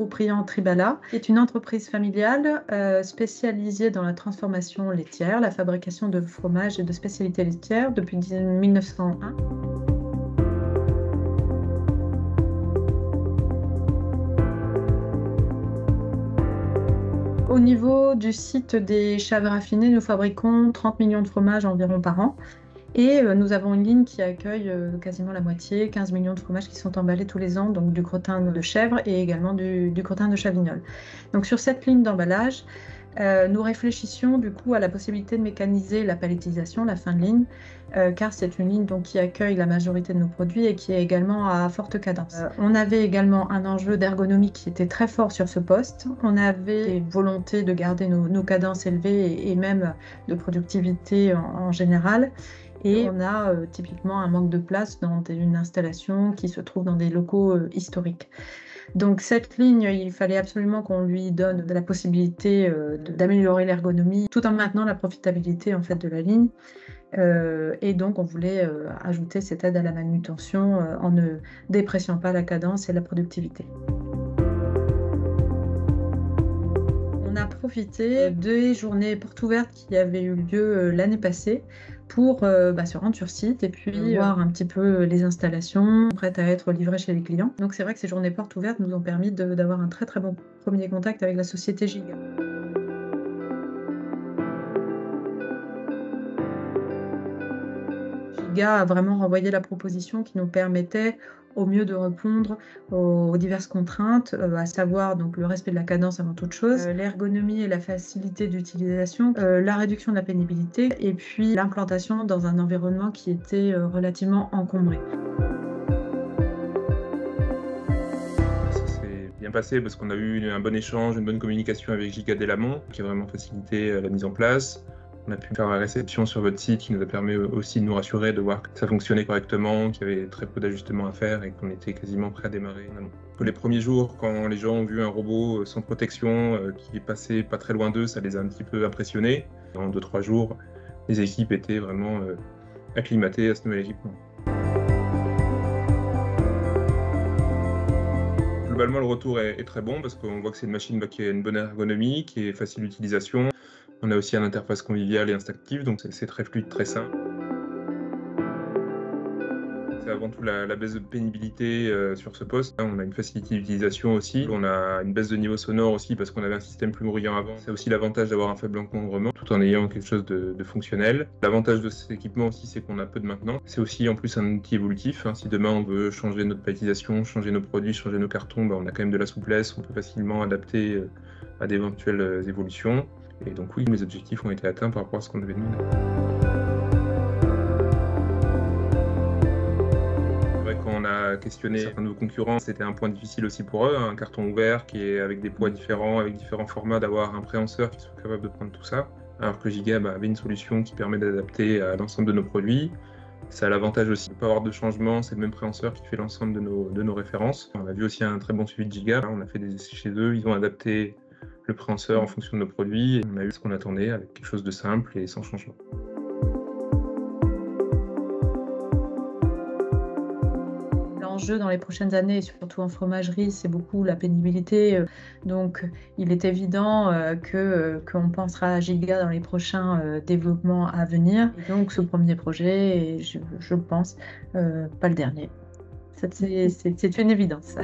Propriant Tribala, qui est une entreprise familiale spécialisée dans la transformation laitière, la fabrication de fromages et de spécialités laitières depuis 1901. Au niveau du site des Chaves raffinées, nous fabriquons 30 millions de fromages environ par an. Et nous avons une ligne qui accueille quasiment la moitié, 15 millions de fromages qui sont emballés tous les ans, donc du crottin de chèvre et également du crottin de chavignol. Donc sur cette ligne d'emballage, nous réfléchissions du coup à la possibilité de mécaniser la palettisation, la fin de ligne, car c'est une ligne donc, qui accueille la majorité de nos produits et qui est également à forte cadence. On avait également un enjeu d'ergonomie qui était très fort sur ce poste. On avait volonté de garder nos cadences élevées et même de productivité en général. Et on a typiquement un manque de place dans une installation qui se trouve dans des locaux historiques. Donc cette ligne, il fallait absolument qu'on lui donne la possibilité d'améliorer l'ergonomie tout en maintenant la profitabilité en fait, de la ligne. Et donc on voulait ajouter cette aide à la manutention en ne dépréciant pas la cadence et la productivité. On a profité des journées portes ouvertes qui avaient eu lieu l'année passée pour se rendre sur site et puis voir un petit peu les installations prêtes à être livrées chez les clients. Donc c'est vrai que ces journées portes ouvertes nous ont permis d'avoir un très très bon premier contact avec la société Giga. Giga a vraiment renvoyé la proposition qui nous permettait au mieux de répondre aux diverses contraintes, à savoir donc le respect de la cadence avant toute chose, l'ergonomie et la facilité d'utilisation, la réduction de la pénibilité et puis l'implantation dans un environnement qui était relativement encombré. Ça s'est bien passé parce qu'on a eu un bon échange, une bonne communication avec Giga dès l'amont qui a vraiment facilité la mise en place. On a pu faire la réception sur votre site qui nous a permis aussi de nous rassurer, de voir que ça fonctionnait correctement, qu'il y avait très peu d'ajustements à faire et qu'on était quasiment prêt à démarrer en amont. Les premiers jours, quand les gens ont vu un robot sans protection qui est passé pas très loin d'eux, ça les a un petit peu impressionnés. En 2-3 jours, les équipes étaient vraiment acclimatées à ce nouvel équipement. Globalement, le retour est très bon parce qu'on voit que c'est une machine qui a une bonne ergonomie, qui est facile d'utilisation. On a aussi une interface conviviale et instinctive, donc c'est très fluide, très simple. C'est avant tout la baisse de pénibilité sur ce poste. On a une facilité d'utilisation aussi. On a une baisse de niveau sonore aussi parce qu'on avait un système plus bruyant avant. C'est aussi l'avantage d'avoir un faible encombrement tout en ayant quelque chose de fonctionnel. L'avantage de cet équipement aussi, c'est qu'on a peu de maintenance. C'est aussi en plus un outil évolutif. Si demain on veut changer notre palettisation, changer nos produits, changer nos cartons, on a quand même de la souplesse. On peut facilement adapter à d'éventuelles évolutions. Et donc oui, mes objectifs ont été atteints par rapport à ce qu'on avait demandé. C'est vrai qu'on a questionné certains de nos concurrents, c'était un point difficile aussi pour eux, un carton ouvert qui est avec des poids différents, avec différents formats, d'avoir un préhenseur qui soit capable de prendre tout ça. Alors que Giga avait une solution qui permet d'adapter à l'ensemble de nos produits. Ça a l'avantage aussi de ne pas avoir de changement, c'est le même préhenseur qui fait l'ensemble de nos références. On a vu aussi un très bon suivi de Giga, on a fait des essais chez eux, ils ont adapté le préhenseur en fonction de nos produits. Et on a eu ce qu'on attendait avec quelque chose de simple et sans changement. L'enjeu dans les prochaines années, surtout en fromagerie, c'est beaucoup la pénibilité. Donc il est évident qu'on pensera à Giga dans les prochains développements à venir. Et donc ce premier projet, et je pense, pas le dernier. C'est une évidence.